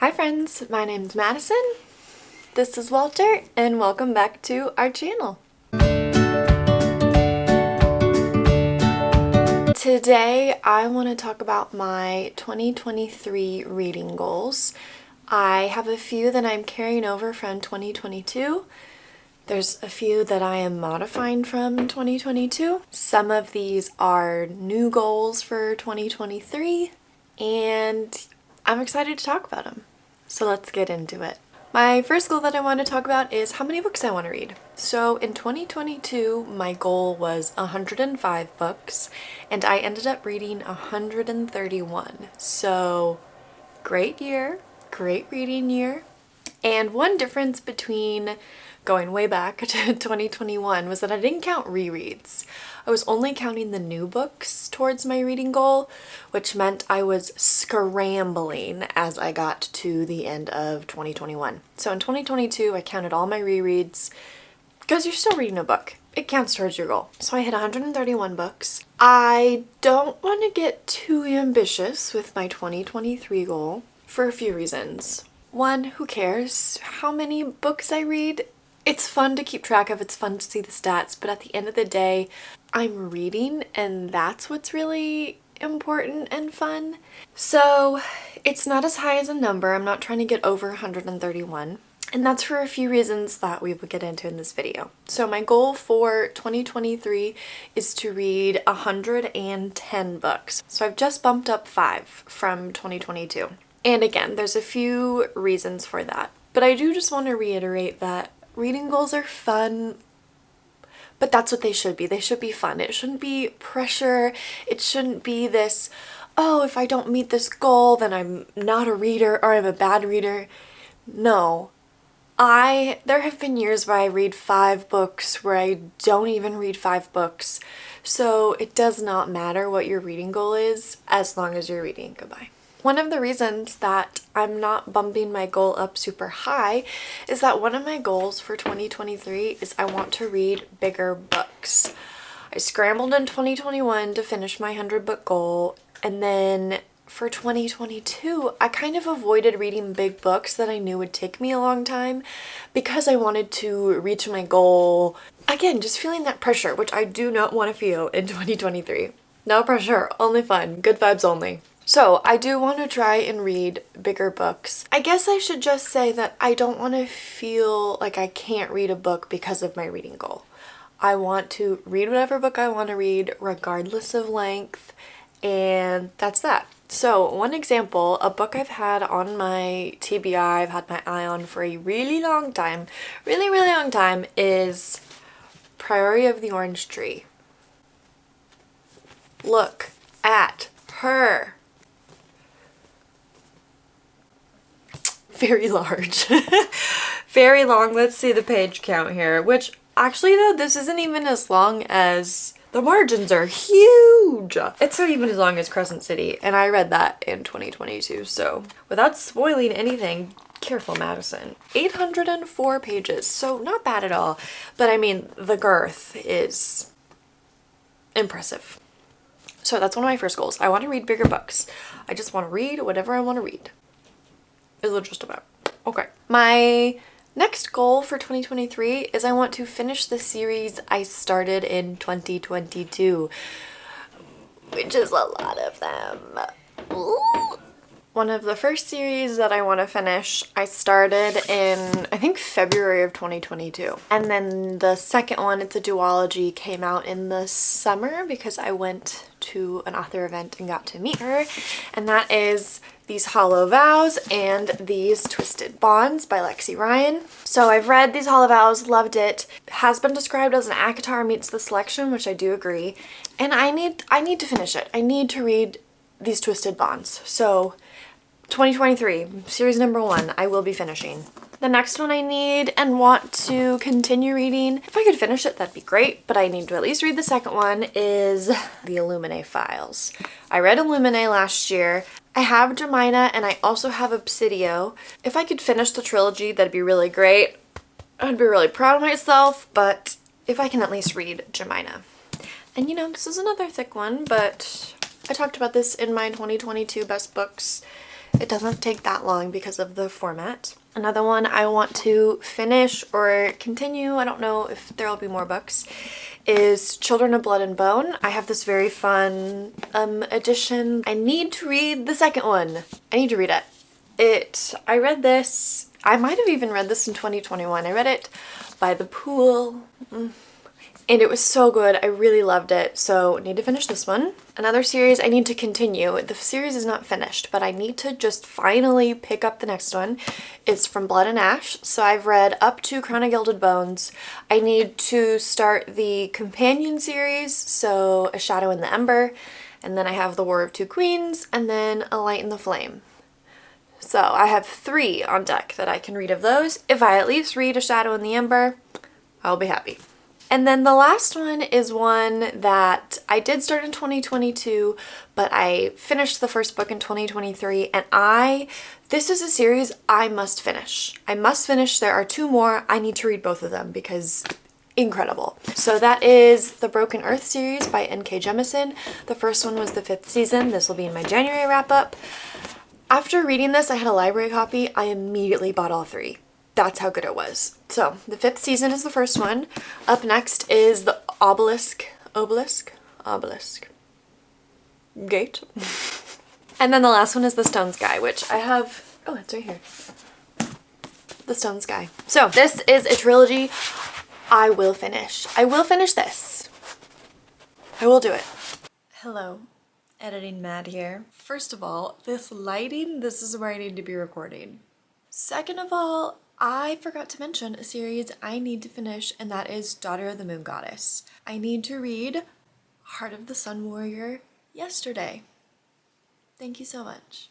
Hi friends, my name's Madison, this is Walter, and welcome back to our channel. Today I want to talk about my 2023 reading goals. I have a few that I'm carrying over from 2022. There's a few that I am modifying from 2022. Some of these are new goals for 2023, and I'm excited to talk about them. So let's get into it. My first goal that I want to talk about is how many books I want to read. So in 2022, my goal was 105 books, and I ended up reading 131. So great year, great reading year. And one difference between going way back to 2021 was that I didn't count rereads. I was only counting the new books towards my reading goal, which meant I was scrambling as I got to the end of 2021. So in 2022, I counted all my rereads because you're still reading a book. It counts towards your goal. So I hit 131 books. I don't want to get too ambitious with my 2023 goal for a few reasons. One, who cares how many books I read? It's fun to keep track of, it's fun to see the stats, but at the end of the day, I'm reading and that's what's really important and fun. So it's not as high as a number. I'm not trying to get over 131. And that's for a few reasons that we will get into in this video. So my goal for 2023 is to read 110 books. So I've just bumped up 5 from 2022. And again, there's a few reasons for that. But I do just want to reiterate that reading goals are fun, but that's what they should be. They should be fun. It shouldn't be pressure. It shouldn't be this, oh, if I don't meet this goal, then I'm not a reader or I'm a bad reader. No. There have been years where I read 5 books where I don't even read 5 books. So it does not matter what your reading goal is as long as you're reading. Goodbye. One of the reasons that I'm not bumping my goal up super high is that one of my goals for 2023 is I want to read bigger books. I scrambled in 2021 to finish my 100-book goal, and then for 2022, I kind of avoided reading big books that I knew would take me a long time because I wanted to reach my goal. Again, just feeling that pressure, which I do not want to feel in 2023. No pressure, only fun, good vibes only. So I do want to try and read bigger books. I guess I should just say that I don't want to feel like I can't read a book because of my reading goal. I want to read whatever book I want to read regardless of length, and that's that. So one example, a book I've had on my TBR, I've had my eye on for a really long time, really long time, is Priory of the Orange Tree. Look at her. Very large. Very long. Let's see the page count here, which actually though this isn't even as long as the margins are huge. It's not even as long as Crescent City, and I read that in 2022, so without spoiling anything, careful Madison. 804 pages, so not bad at all, but I mean the girth is impressive. So that's one of my first goals. I want to read bigger books. I just want to read whatever I want to read. Is it just about? Okay. My next goal for 2023 is I want to finish the series I started in 2022, which is a lot of them. Ooh. One of the first series that I want to finish, I started in, I think, February of 2022. And then the second one, it's a duology, came out in the summer because I went to an author event and got to meet her. And that is These Hollow Vows and These Twisted Bonds by Lexi Ryan. So I've read These Hollow Vows, loved it. Has been described as an ACOTAR meets The Selection, which I do agree. And I need to finish it. I need to read These Twisted Bonds. So 2023, series number 1, I will be finishing. The next one I need and want to continue reading, if I could finish it, that'd be great, but I need to at least read the second one, is The Illuminae Files. I read Illuminae last year. I have Jemina and I also have Obsidio. If I could finish the trilogy, that'd be really great. I'd be really proud of myself, but if I can at least read Jemina. And you know, this is another thick one, but I talked about this in my 2022 best books It doesn't take that long because of the format. Another one I want to finish or continue, I don't know if there will be more books, is Children of Blood and Bone. I have this very fun edition. I need to read the second one. I need to read it. I read this, I might have even read this in 2021. I read it by the pool. And it was so good. I really loved it. So need to finish this one. Another series I need to continue. The series is not finished, but I need to just finally pick up the next one. It's From Blood and Ash. So I've read up to Crown of Gilded Bones. I need to start the companion series, so A Shadow in the Ember. And then I have The War of Two Queens, and then A Light in the Flame. So I have 3 on deck that I can read of those. If I at least read A Shadow in the Ember, I'll be happy. And then the last one is one that I did start in 2022, but I finished the first book in 2023, and this is a series I must finish. I must finish. There are 2 more. I need to read both of them because incredible. So that is the Broken Earth series by N.K. Jemisin. The first one was the 5th season. This will be in my January wrap-up. After reading this, I had a library copy. I immediately bought all 3. That's how good it was. So the 5th season is the first one. Up next is the Obelisk Gate. And then the last one is the Stone Sky, which I have, oh, it's right here. The Stone Sky. So this is a trilogy I will finish. I will finish this. I will do it. Hello, editing Mad here. First of all, this lighting, this is where I need to be recording. Second of all, I forgot to mention a series I need to finish, and that is Daughter of the Moon Goddess. I need to read Heart of the Sun Warrior yesterday. Thank you so much.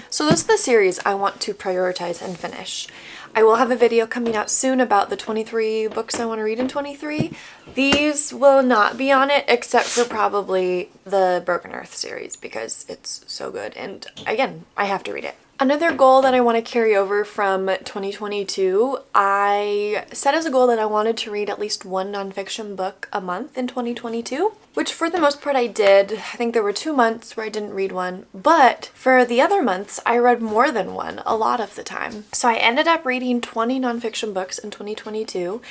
So those are the series I want to prioritize and finish. I will have a video coming out soon about the 23 books I want to read in 23. These will not be on it except for probably the Broken Earth series because it's so good, and again, I have to read it. Another goal that I want to carry over from 2022, I set as a goal that I wanted to read at least 1 nonfiction book a month in 2022, which for the most part I did. I think there were 2 months where I didn't read one, but for the other months I read more than one a lot of the time. So I ended up reading 20 nonfiction books in 2022,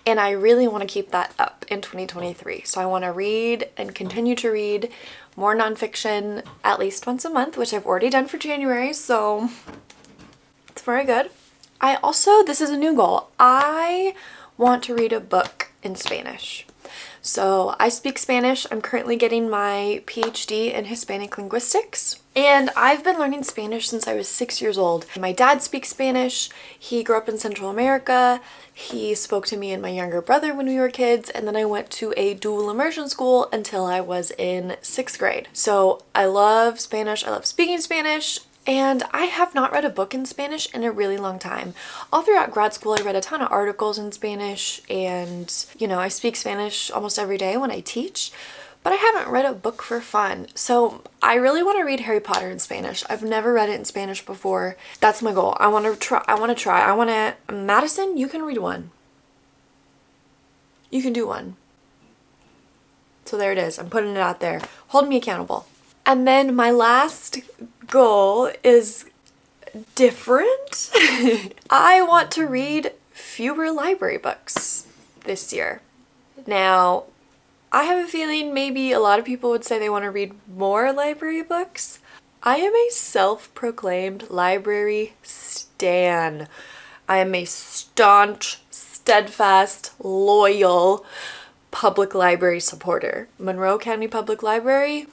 and I really want to keep that up in 2023. So I want to read and continue to read more nonfiction at least once a month, which I've already done for January, so it's very good. This is a new goal. I want to read a book in Spanish. So I speak Spanish. I'm currently getting my PhD in Hispanic linguistics, and I've been learning Spanish since I was 6 years old. My dad speaks Spanish. He grew up in Central America. He spoke to me and my younger brother when we were kids, and then I went to a dual immersion school until I was in 6th grade. So I love Spanish. I love speaking Spanish. And I have not read a book in Spanish in a really long time. All throughout grad school, I read a ton of articles in Spanish, and, you know, I speak Spanish almost every day when I teach, but I haven't read a book for fun. So I really want to read Harry Potter in Spanish. I've never read it in Spanish before. That's my goal. I want to, Madison, you can read one. You can do one. So there it is. I'm putting it out there. Hold me accountable. And then my last goal is different. I want to read fewer library books this year. Now, I have a feeling maybe a lot of people would say they want to read more library books. I am a self-proclaimed library stan. I am a staunch, steadfast, loyal public library supporter. Monroe County Public Library,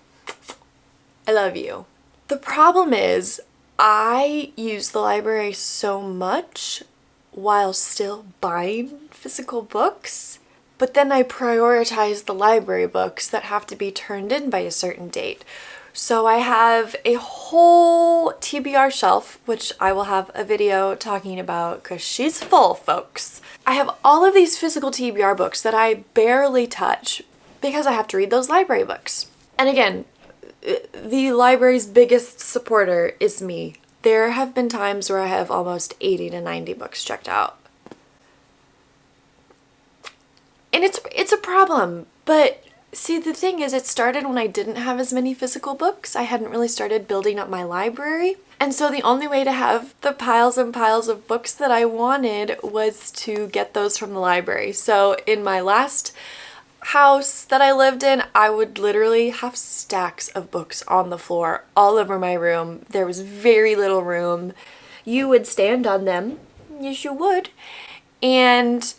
I love you. The problem is I use the library so much while still buying physical books, but then I prioritize the library books that have to be turned in by a certain date. So I have a whole TBR shelf, which I will have a video talking about because she's full, folks. I have all of these physical TBR books that I barely touch because I have to read those library books. And again, the library's biggest supporter is me. There have been times where I have almost 80 to 90 books checked out. And it's a problem, but see, the thing is, it started when I didn't have as many physical books. I hadn't really started building up my library. And so the only way to have the piles and piles of books that I wanted was to get those from the library. So in my last house that I lived in, I would literally have stacks of books on the floor all over my room. There was very little room. You would stand on them. Yes, you would. And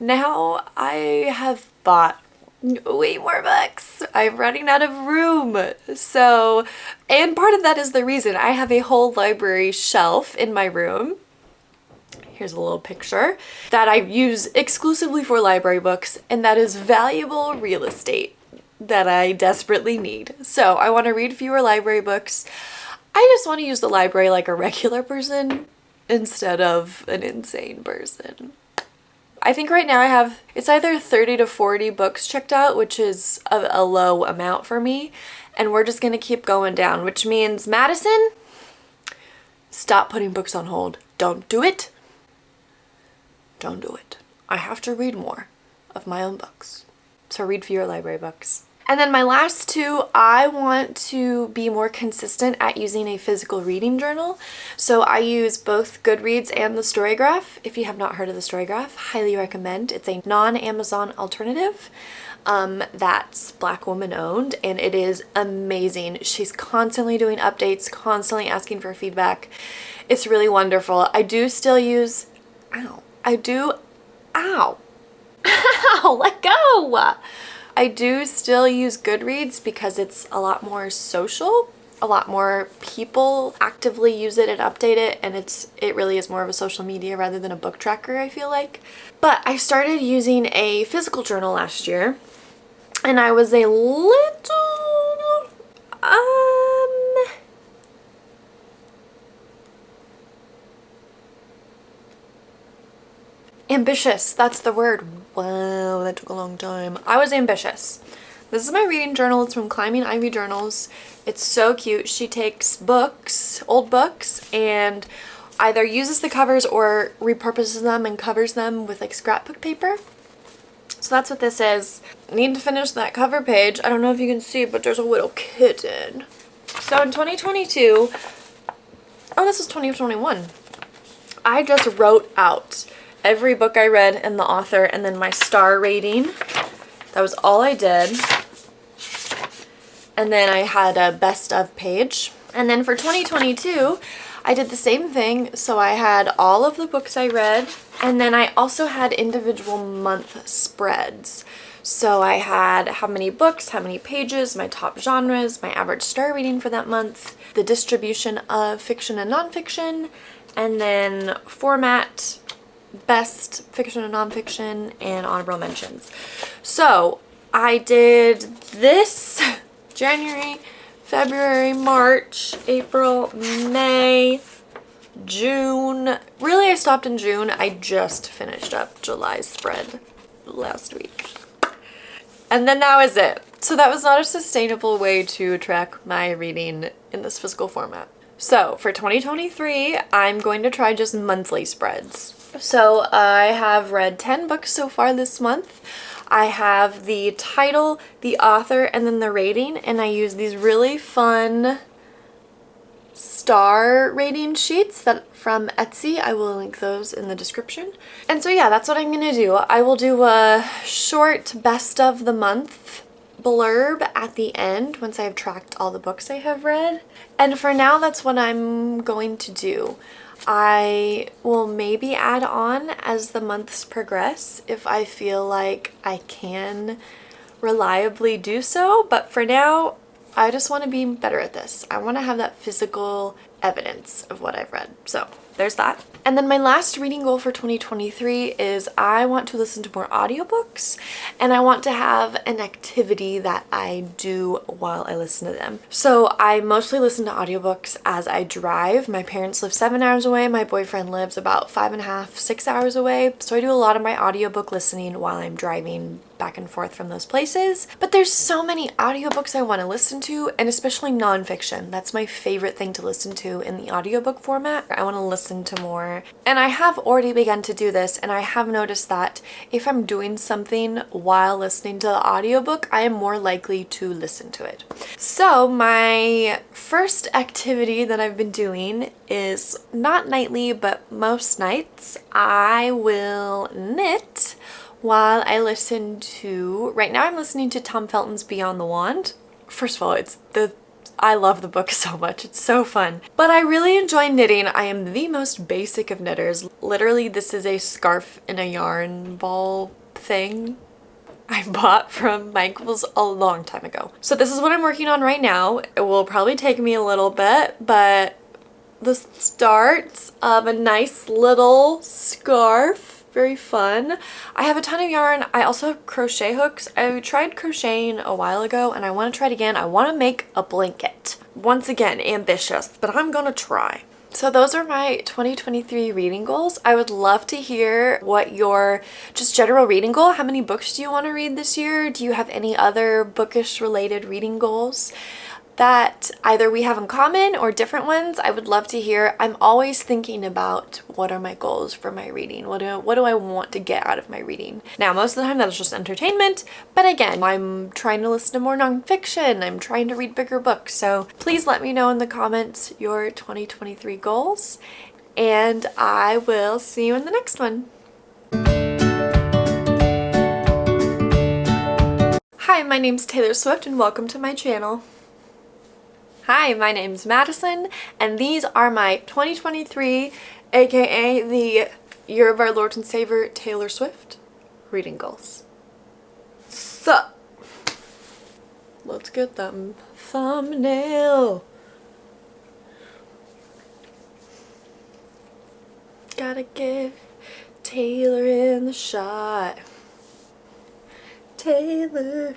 now I have bought way more books. I'm running out of room. So, and part of that is the reason I have a whole library shelf in my room. Here's a little picture that I use exclusively for library books, and that is valuable real estate that I desperately need. So I want to read fewer library books. I just want to use the library like a regular person instead of an insane person. I think right now I have, it's either 30 to 40 books checked out, which is a low amount for me. And we're just going to keep going down, which means Madison, stop putting books on hold. Don't do it. Don't do it. I have to read more of my own books. So read fewer library books. And then my last two, I want to be more consistent at using a physical reading journal. So I use both Goodreads and the Storygraph. If you have not heard of the Storygraph, highly recommend. It's a non-Amazon alternative that's Black woman owned, and it is amazing. She's constantly doing updates, constantly asking for feedback. It's really wonderful. I do still use, ow, let go. I do still use Goodreads because it's a lot more social. A lot more people actively use it and update it, and it really is more of a social media rather than a book tracker, I feel like. But I started using a physical journal last year, and I was a little ambitious. That's the word. Wow, that took a long time. I was ambitious. This is my reading journal. It's from Climbing Ivy Journals. It's so cute. She takes books, old books, and either uses the covers or repurposes them and covers them with like scrapbook paper. So that's what this is. I need to finish that cover page. I don't know if you can see, but there's a little kitten. So in 2022, oh, this was 2021. I just wrote out every book I read and the author and then my star rating. That was all I did. And then I had a best of page. And then for 2022, I did the same thing. So I had all of the books I read, and then I also had individual month spreads. So I had how many books, how many pages, my top genres, my average star rating for that month, the distribution of fiction and nonfiction, and then format, best fiction and nonfiction, and honorable mentions. So I did this January, February, March, April, May, June. Really, I stopped in June. I just finished up July's spread last week. And then that was it. So that was not a sustainable way to track my reading in this physical format. So for 2023, I'm going to try just monthly spreads. So I have read 10 books so far this month. I have the title, the author, and then the rating, and I use these really fun star rating sheets that from Etsy. I will link those in the description. And so yeah, that's what I'm gonna do. I will do a short best of the month blurb at the end once I have tracked all the books I have read. And for now, that's what I'm going to do. I will maybe add on as the months progress if I feel like I can reliably do so, but for now, I just want to be better at this. I want to have that physical evidence of what I've read. So there's that. And then my last reading goal for 2023 is I want to listen to more audiobooks, and I want to have an activity that I do while I listen to them. So I mostly listen to audiobooks as I drive. My parents live 7 hours away. My boyfriend lives about 5.5, 6 hours away. So I do a lot of my audiobook listening while I'm driving back and forth from those places. But there's so many audiobooks I want to listen to, and especially nonfiction. That's my favorite thing to listen to. to in the audiobook format. I want to listen to more. And I have already begun to do this, and I have noticed that if I'm doing something while listening to the audiobook, I am more likely to listen to it. So my first activity that I've been doing is not nightly, but most nights I will knit while I listen to, right now I'm listening to Tom Felton's Beyond the Wand. First of all, I love the book so much. It's so fun. But I really enjoy knitting. I am the most basic of knitters. Literally, this is a scarf in a yarn ball thing I bought from Michael's a long time ago. So this is what I'm working on right now. It will probably take me a little bit, but the start of a nice little scarf. Very fun. I have a ton of yarn. I also have crochet hooks. I tried crocheting a while ago and I want to try it again. I want to make a blanket. Once again, ambitious, but I'm gonna try. So those are my 2023 reading goals. I would love to hear what your just general reading goal. How many books do you want to read this year? Do you have any other bookish related reading goals that either we have in common or different ones? I would love to hear. I'm always thinking about what are my goals for my reading? What do I want to get out of my reading? Now, most of the time that is just entertainment, but again, I'm trying to listen to more nonfiction. I'm trying to read bigger books. So please let me know in the comments your 2023 goals, and I will see you in the next one. Hi, my name's Taylor Swift and welcome to my channel. Hi, my name's Madison, and these are my 2023, aka the Year of Our Lord and Savior Taylor Swift reading goals. So, let's get that thumbnail. Gotta get Taylor in the shot. Taylor.